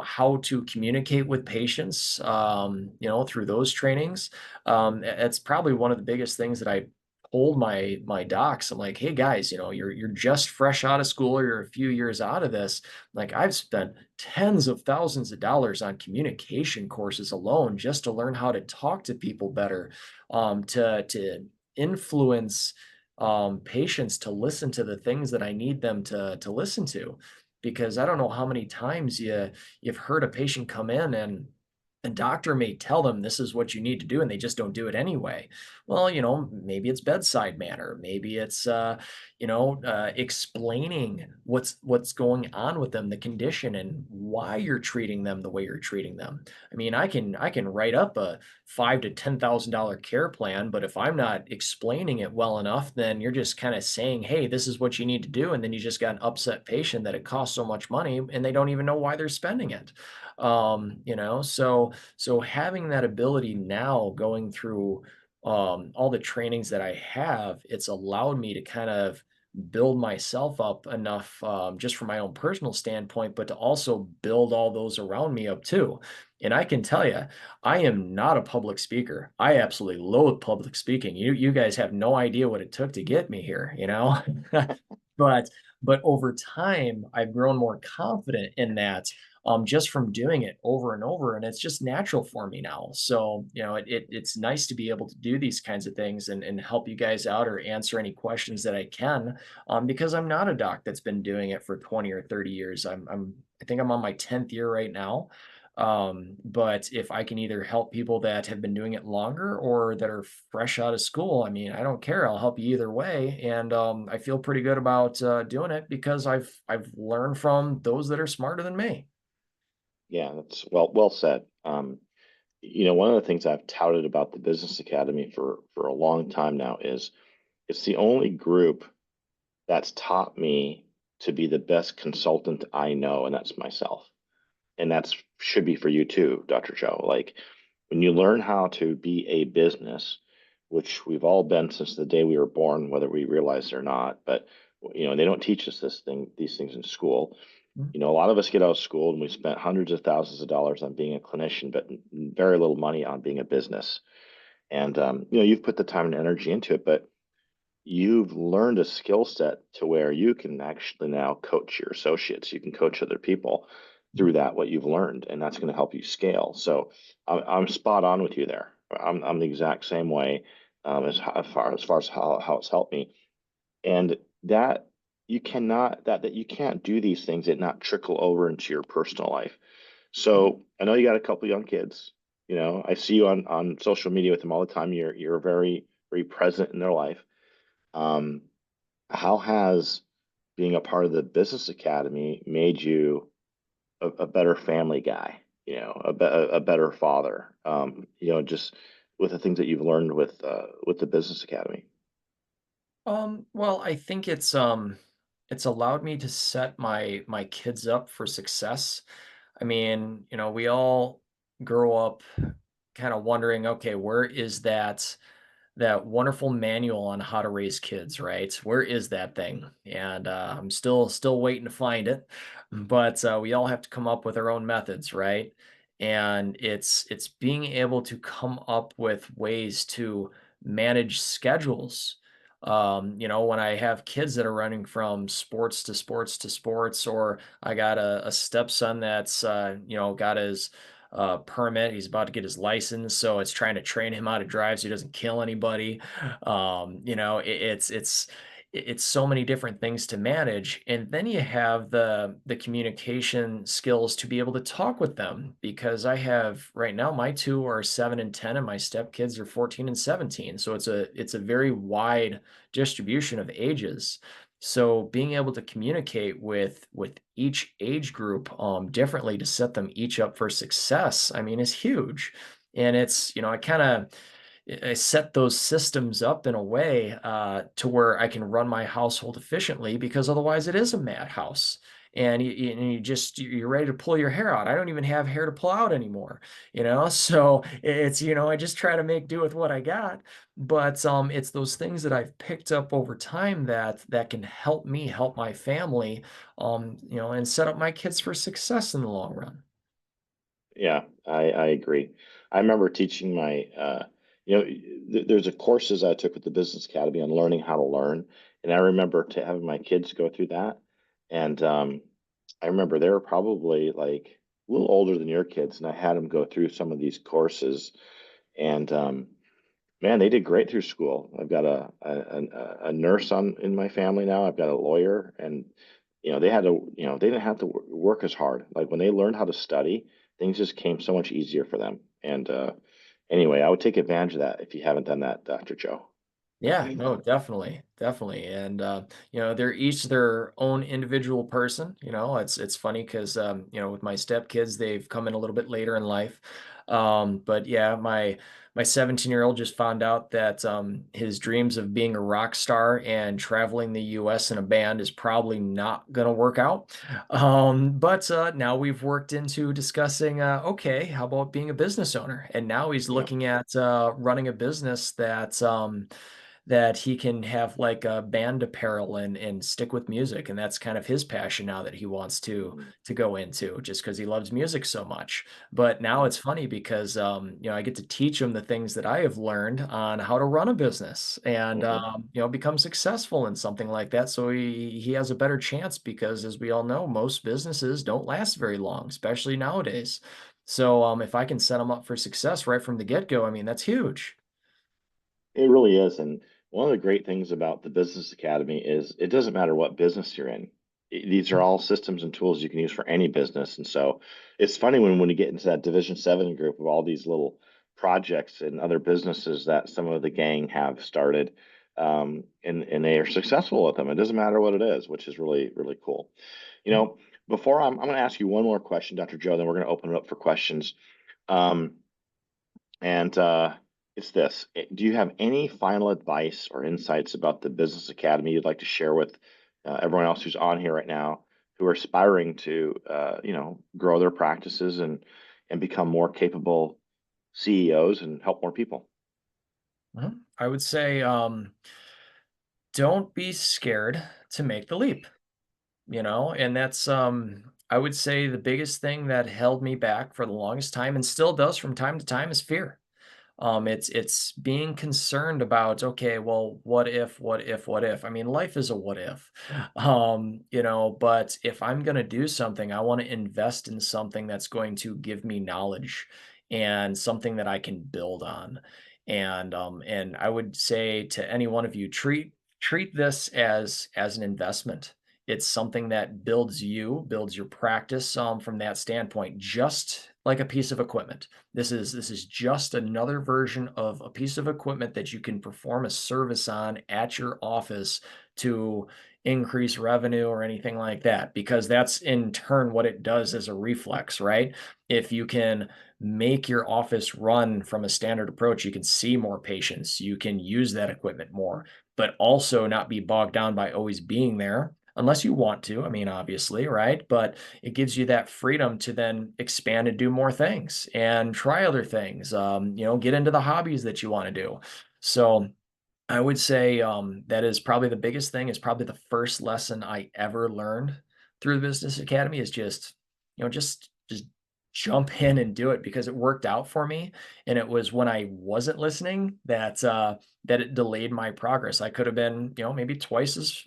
how to communicate with patients, through those trainings. It's probably one of the biggest things that I told my docs. I'm like, hey guys, you're just fresh out of school or you're a few years out of this. Like I've spent tens of thousands of dollars on communication courses alone just to learn how to talk to people better, to influence patients to listen to the things that I need them to listen to. Because I don't know how many times you've heard a patient come in and a doctor may tell them this is what you need to do and they just don't do it anyway. Well, maybe it's bedside manner, maybe it's explaining what's going on with them, the condition and why you're treating them the way you're treating them. I mean, I can write up a $5,000 to $10,000 care plan, but if I'm not explaining it well enough, then you're just kind of saying, hey, this is what you need to do, and then you just got an upset patient that it costs so much money and they don't even know why they're spending it. So having that ability now going through all the trainings that I have, it's allowed me to kind of build myself up enough, just from my own personal standpoint, but to also build all those around me up too. And I can tell you, I am not a public speaker. I absolutely loathe public speaking. You guys have no idea what it took to get me here, but but over time, I've grown more confident in that, just from doing it over and over, and it's just natural for me now. So, it's nice to be able to do these kinds of things and help you guys out or answer any questions that I can, because I'm not a doc that's been doing it for 20 or 30 years. I think I'm on my 10th year right now. But if I can either help people that have been doing it longer or that are fresh out of school, I mean, I don't care. I'll help you either way. And I feel pretty good about doing it because I've learned from those that are smarter than me. Yeah, that's well said. One of the things I've touted about the Business Academy for a long time now is it's the only group that's taught me to be the best consultant I know, and that's myself. And that's should be for you too, Dr. Joe. Like when you learn how to be a business, which we've all been since the day we were born, whether we realize it or not. But they don't teach us these things in school. Mhm. A lot of us get out of school and we spent hundreds of thousands of dollars on being a clinician, but very little money on being a business. And you've put the time and energy into it, but you've learned a skill set to where you can actually now coach your associates. You can coach other people through that, what you've learned, and that's going to help you scale. So I'm spot on with you there. I'm the exact same way, as far as how it's helped me. And that you can't do these things and not trickle over into your personal life. So I know you got a couple young kids. I see you on social media with them all the time. You're very, very present in their life. Um, how has being a part of the business academy made you a better family guy? A better father. Just with the things that you've learned with the business academy. Well, I think it's allowed me to set my kids up for success. I mean, we all grow up kind of wondering, okay, where is that wonderful manual on how to raise kids, right? Where is that thing? And I'm still waiting to find it, but we all have to come up with our own methods, right? And it's being able to come up with ways to manage schedules. When I have kids that are running from sports to sports to sports, or I got a stepson that's got his permit. He's about to get his license, so it's trying to train him how to drive so he doesn't kill anybody. It's so many different things to manage, and then you have the communication skills to be able to talk with them. Because I have right now, my two are 7 and 10, and my stepkids are 14 and 17. So it's a very wide distribution of ages. So being able to communicate with each age group differently to set them each up for success, I mean, is huge. And it's, I set those systems up in a way to where I can run my household efficiently, because otherwise it is a madhouse. And you're ready to pull your hair out. I don't even have hair to pull out anymore, so it's, I just try to make do with what I got. But it's those things that I've picked up over time that can help me help my family, and set up my kids for success in the long run. Yeah, I agree. I remember teaching there's a courses I took with the Business Academy on learning how to learn, and I remember to having my kids go through that, and I remember they were probably like a little older than your kids, and I had them go through some of these courses, and man, they did great through school. I've got a nurse in my family now. I've got a lawyer, and they didn't have to work as hard. Like when they learned how to study, things just came so much easier for them. And anyway, I would take advantage of that if you haven't done that, Dr. Joe. Yeah, no, definitely, definitely. And they're each their own individual person. It's funny because with my stepkids, they've come in a little bit later in life. But yeah, my 17-year-old just found out that his dreams of being a rock star and traveling the US in a band is probably not gonna work out. But now we've worked into discussing, okay, how about being a business owner? And now he's Yeah. looking at running a business that he can have like a band apparel and stick with music. And that's kind of his passion now that he wants Mhm. to go into, just because he loves music so much. But now Yeah. it's funny because I get to teach him the things that I have learned on how to run a business and Mhm. become successful in something like that. So he has a better chance, because as we all know, most businesses don't last very long, especially nowadays. So if I can set him up for success right from the get-go, I mean, that's huge. It really is. And one of the great things about the Business Academy is it doesn't matter what business you're in. These are all systems and tools you can use for any business. And so it's funny when you get into that Division 7 group of all these little projects and other businesses that some of the gang have started, and they are successful with them. It doesn't matter what it is, which is really, really cool. You know, before I'm going to ask you one more question, Dr. Joe, then we're going to open it up for questions. Um, and it's this. Do you have any final advice or insights about the Business Academy you'd like to share with everyone else who's on here right now, who are aspiring to, grow their practices and become more capable CEOs and help more people? I would say, don't be scared to make the leap, and that's, I would say the biggest thing that held me back for the longest time and still does from time to time is fear. It's being concerned about, okay, well, what if, what if, what if? I mean, life is a what if. But if I'm gonna do something, I want to invest in something that's going to give me knowledge and something that I can build on. And I would say to any one of you, treat this as an investment. It's something that builds you, builds your practice from that standpoint, just like a piece of equipment. This is just another version of a piece of equipment that you can perform a service on at your office to increase revenue or anything like that, because that's in turn what it does as a reflex, right? If you can make your office run from a standard approach, you can see more patients, you can use that equipment more, but also not be bogged down by always being there unless you want to. I mean, obviously, right? But it gives you that freedom to then expand and do more things and try other things, get into the hobbies that you want to do. So I would say that is probably the biggest thing, is probably the first lesson I ever learned through the Business Academy is just, just jump in and do it, because it worked out for me. And it was when I wasn't listening that it delayed my progress. I could have been, maybe twice as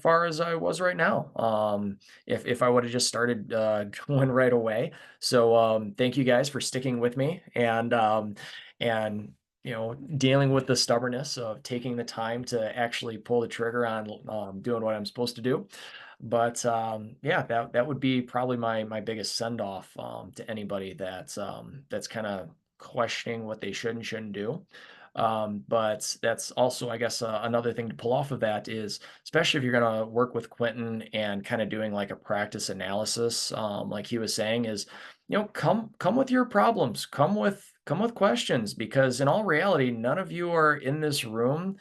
far as I was right now, if I would have just started going right away. So thank you guys for sticking with me, and dealing with the stubbornness of taking the time to actually pull the trigger on doing what I'm supposed to do. But yeah, that would be probably my biggest send off to anybody that's kind of questioning what they should and shouldn't do. But that's also, I guess, another thing to pull off of that is, especially if you're going to work with Quentin and kind of doing like a practice analysis, like he was saying, is come with your problems, come with questions, because in all reality, none of you are in this room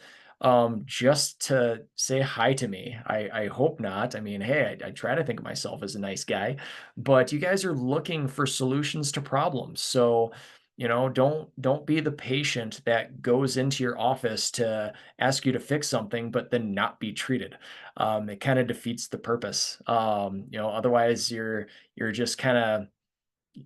just to say hi to me. I hope not. I mean, hey, I try to think of myself as a nice guy, but you guys are looking for solutions to problems. So, don't be the patient that goes into your office to ask you to fix something, but then not be treated. It kind of defeats the purpose. Otherwise you're just kind of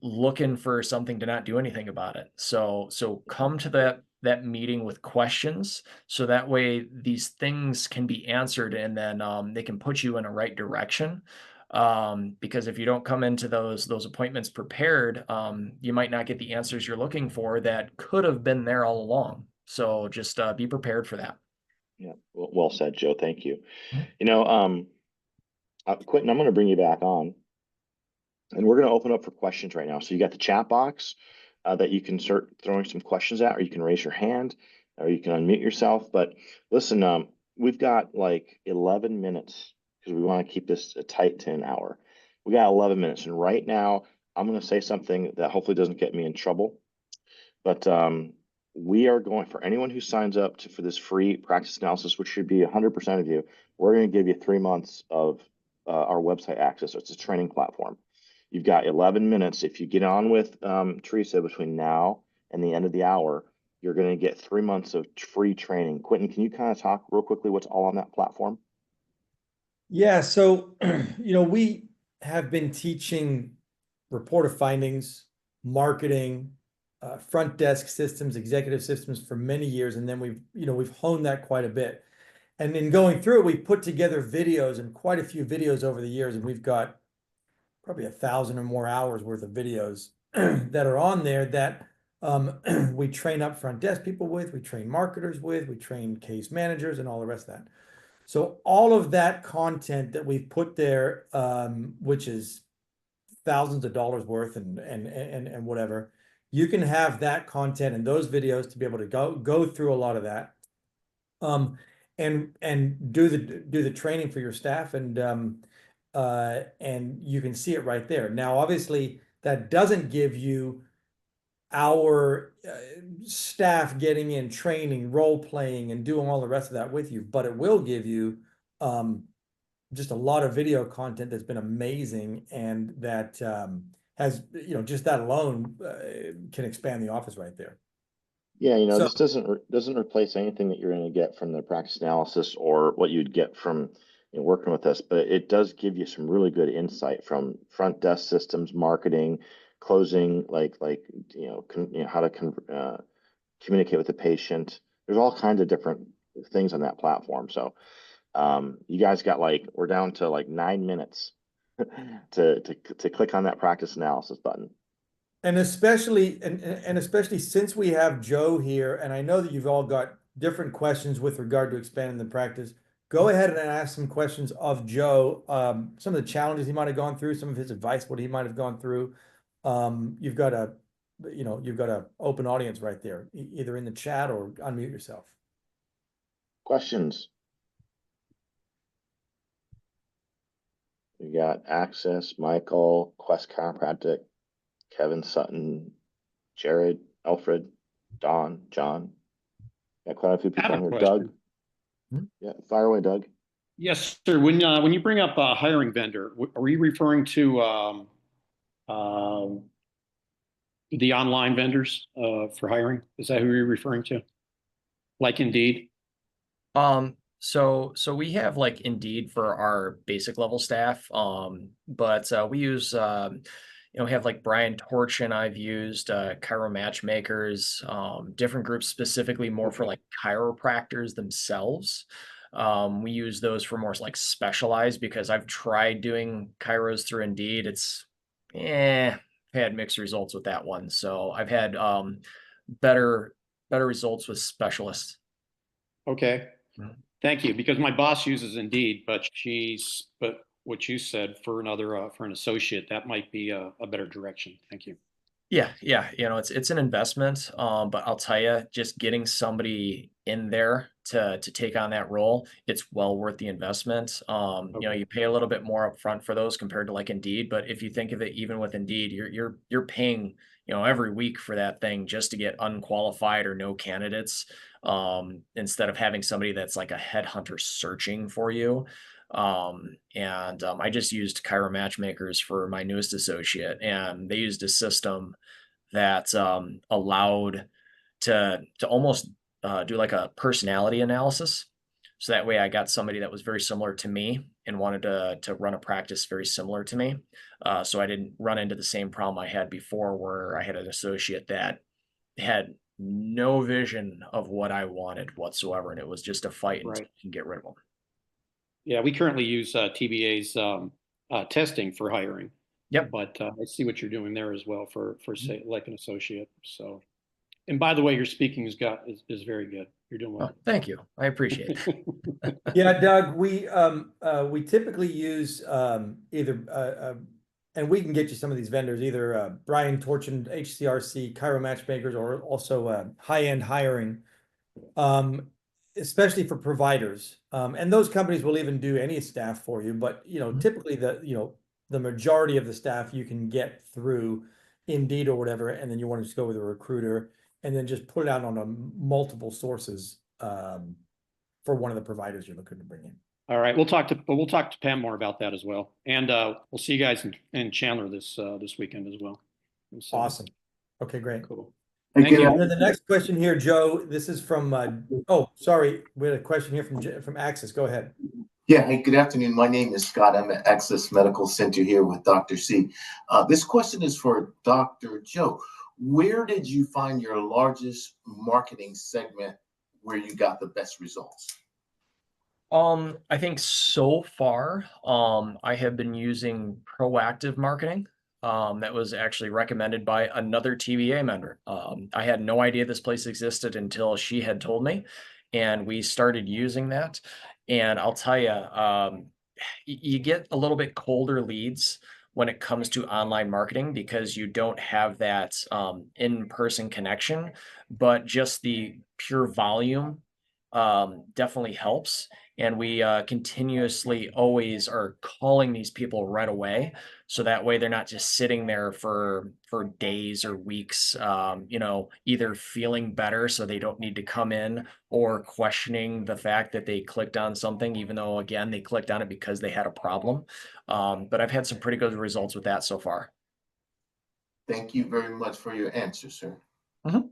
looking for something to not do anything about it. So come to that meeting with questions, so that way these things can be answered, and then they can put you in a right direction. Because if you don't come into those appointments prepared, you might not get the answers you're looking for that could have been there all along. So just be prepared for that. Yeah, well said, Joe. Thank you. Mhm. Quentin, I'm going to bring you back on, and we're going to open up for questions right now. So you got the chat box that you can start throwing some questions at, or you can raise your hand, or you can unmute yourself. But listen, we've got like 11 minutes because we want to keep this tight to an hour. We got 11 minutes, and right now I'm going to say something that hopefully doesn't get me in trouble. But we are going, for anyone who signs up for this free practice analysis, which should be 100% of you, we're going to give you 3 months of our website access. So it's a training platform. You've got 11 minutes. If you get on with Teresa between now and the end of the hour, you're going to get 3 months of free training. Quentin, can you kind of talk real quickly what's all on that platform? Yeah, so we have been teaching report of findings, marketing, front desk systems, executive systems for many years, and then we've honed that quite a bit. And in going through it, we put together videos, and quite a few videos over the years, and we've got probably 1,000 or more hours worth of videos that are on there that we train up front desk people with, we train marketers with, we train case managers, and all the rest of that. So all of that content that we've put there, which is thousands of dollars worth and whatever, you can have that content and those videos to be able to go through a lot of that, and do the training for your staff, and you can see it right there. Now, obviously, that doesn't give you our staff getting in training, role playing, and doing all the rest of that with you, but it will give you just a lot of video content that's been amazing, and that has, just that alone can expand the office right there. Yeah, So, this doesn't replace anything that you're going to get from the practice analysis or what you'd get from working with us, but it does give you some really good insight from front desk systems, marketing, closing, how to communicate with the patient. There's all kinds of different things on that platform. So you guys got we're down to 9 minutes to click on that practice analysis button. and especially since we have Joe here, and I know that you've all got different questions with regard to expanding the practice, go ahead and ask some questions of Joe. Some of the challenges he might have gone through, some of his advice, what he might have gone through. You've got a open audience right there, either in the chat or unmute yourself. Questions? We got Access, Michael, Quest Chiropractic, Kevin Sutton, Jared, Alfred, Don, John. Got quite a few people on here. Doug. Yeah, fire away, Doug. Yes, sir. When you bring up a hiring vendor, are you referring to the online vendors for hiring? Is that who you're referring to? Like Indeed? So we have like Indeed for our basic level staff. But we use we have like Brian Torchin I've used, Chiro Matchmakers, different groups specifically more for like chiropractors themselves. We use those for more like specialized because I've tried doing chiros through Indeed. It's had mixed results with that one. So I've had better results with specialists. Okay. Mhm. Thank you. Because my boss uses Indeed, but what you said for for an associate, that might be a better direction. Thank you. Yeah, it's an investment, but I'll tell you, just getting somebody in there to take on that role, it's well worth the investment. Okay. You pay a little bit more upfront for those compared to like Indeed, but if you think of it, even with Indeed, you're paying, every week for that thing just to get unqualified or no candidates, instead of having somebody that's like a headhunter searching for you. I just used Chiro Matchmakers for my newest associate, and they used a system that allowed to almost do like a personality analysis. So that way I got somebody that was very similar to me and wanted to run a practice very similar to me. So I didn't run into the same problem I had before where I had an associate that had no vision of what I wanted whatsoever. And it was just a fight until Right. you can get rid of them. Yeah, we currently use TBA's testing for hiring. Yep. But I see what you're doing there as well for say like an associate. So, and by the way, your speaking is very good. You're doing well. Oh, thank you. I appreciate that. Yeah, Doug, we typically use either and we can get you some of these vendors, either Brian Torchin, HCRC, Chiro Matchmakers, or also high-end hiring, especially for providers. And those companies will even do any staff for you, but typically the majority of the staff you can get through Indeed or whatever, and then you want to just go with a recruiter and then just put it out on multiple sources for one of the providers you're looking to bring in. All right, we'll talk to Pam more about that as well, and we'll see you guys in Chandler this weekend as well. So, awesome. Okay, great. Cool. Thank you. And then the next question here, Joe. This is from. Oh, sorry, we had a question here from Access. Go ahead. Yeah, hey, good afternoon. My name is Scott. I'm at Access Medical Center here with Dr. C. This question is for Dr. Joe. Where did you find your largest marketing segment where you got the best results? I think so far, I have been using proactive marketing. That was actually recommended by another TBA member. I had no idea this place existed until she had told me, and we started using that. And I'll tell you, you get a little bit colder leads when it comes to online marketing because you don't have that in-person connection, but just the pure volume definitely helps. And we continuously always are calling these people right away. So that way they're not just sitting there for days or weeks, either feeling better so they don't need to come in or questioning the fact that they clicked on something, even though, again, they clicked on it because they had a problem. But I've had some pretty good results with that so far. Thank you very much for your answer, sir. Mm-hmm.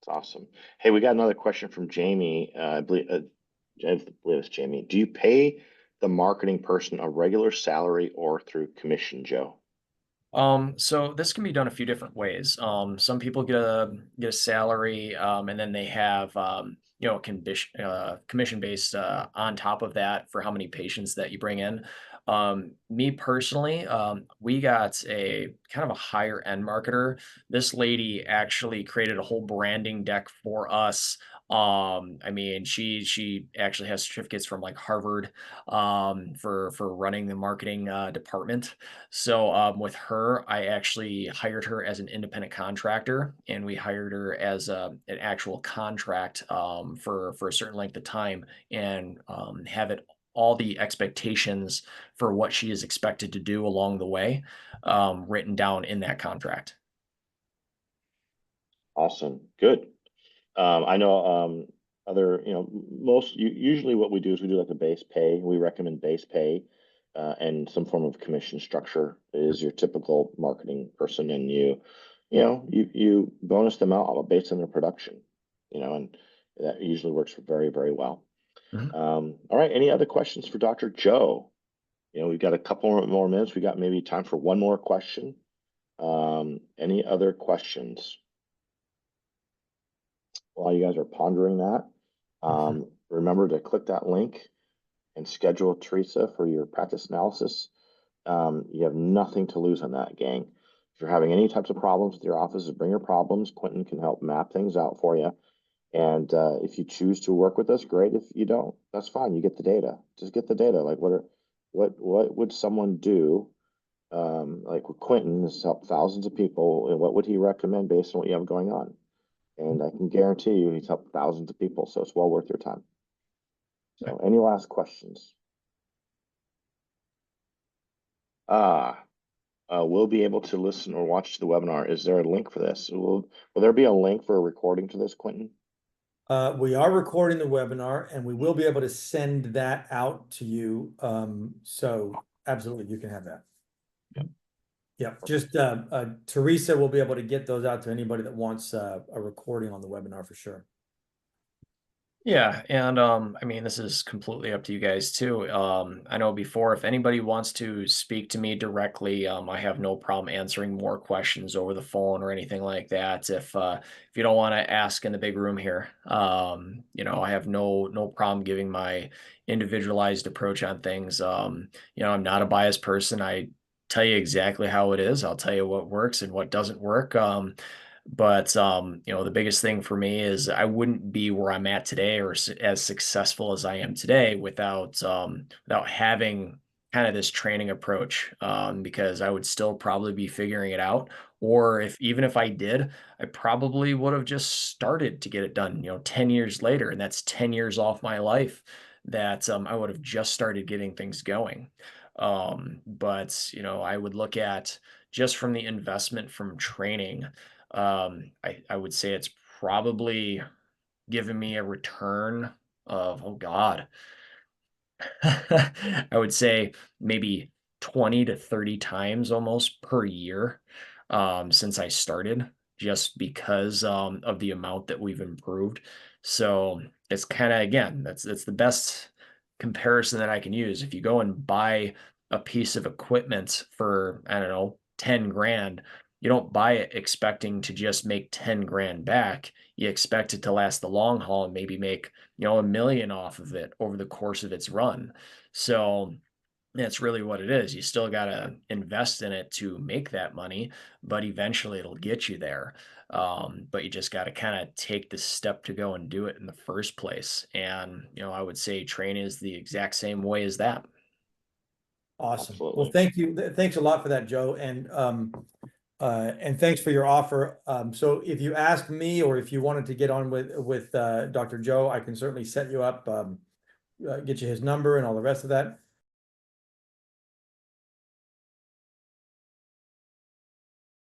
Awesome. Hey, we got another question from Jamie. I believe it's Jamie. Do you pay the marketing person a regular salary or through commission, Joe? So this can be done a few different ways. Some people get a salary, and then they have commission based on top of that for how many patients that you bring in. Me personally, we got a kind of a higher end marketer. This lady actually created a whole branding deck for us. I mean, she actually has certificates from like Harvard for running the marketing department. So with her, I actually hired her as an independent contractor, and we hired her as an actual contract for a certain length of time, and have it all the expectations for what she is expected to do along the way written down in that contract. Awesome. Good. I know other, usually what we do is we do like a base pay. We recommend base pay and some form of commission structure is your typical marketing person, and you bonus them out based on their production, and that usually works very, very well. Mhm. All right. Any other questions for Dr. Joe? We've got a couple more minutes. We got maybe time for one more question. Any other questions? While you guys are pondering that, remember to click that link and schedule Teresa for your practice analysis. You have nothing to lose on that, gang. If you're having any types of problems with your office, bring your problems. Quentin can help map things out for you. And if you choose to work with us, great. If you don't, that's fine. You get the data. Just get the data. Like what would someone do? Like with Quentin, this has helped thousands of people. And what would he recommend based on what you have going on? And I can guarantee you he's helped thousands of people, so it's well worth your time. So any last questions? We'll be able to listen or watch the webinar. Is there a link for this? Will there be a link for a recording to this, Quentin? We are recording the webinar, and we will be able to send that out to you. So absolutely, you can have that. Yeah, just Teresa will be able to get those out to anybody that wants a recording on the webinar for sure. Yeah, and I mean, this is completely up to you guys too. I know before, if anybody wants to speak to me directly, I have no problem answering more questions over the phone or anything like that. If you don't want to ask in the big room here, I have no problem giving my individualized approach on things. I'm not a biased person. I tell you exactly how it is. I'll tell you what works and what doesn't work. But the biggest thing for me is I wouldn't be where I'm at today or as successful as I am today without having kind of this training approach, because I would still probably be figuring it out. Or even if I did, I probably would have just started to get it done, 10 years later, and that's 10 years off my life that I would have just started getting things going. But I would look at just from the investment from training. I would say it's probably given me a return of, oh God, I would say maybe 20 to 30 times almost per year since I started, just because of the amount that we've improved. So it's kind of, again, that's the best comparison that I can use. If you go and buy a piece of equipment for, I don't know, 10 grand, you don't buy it expecting to just make 10 grand back. You expect it to last the long haul and maybe make $1 million off of it over the course of its run. So that's really what it is. You still got to invest in it to make that money, but eventually it'll get you there. But you just got to kind of take the step to go and do it in the first place. And, I would say training is the exact same way as that. Awesome. Absolutely. Well, thank you. Thanks a lot for that, Joe. And thanks for your offer. So if you ask me, or if you wanted to get on with Dr. Joe, I can certainly set you up, get you his number and all the rest of that.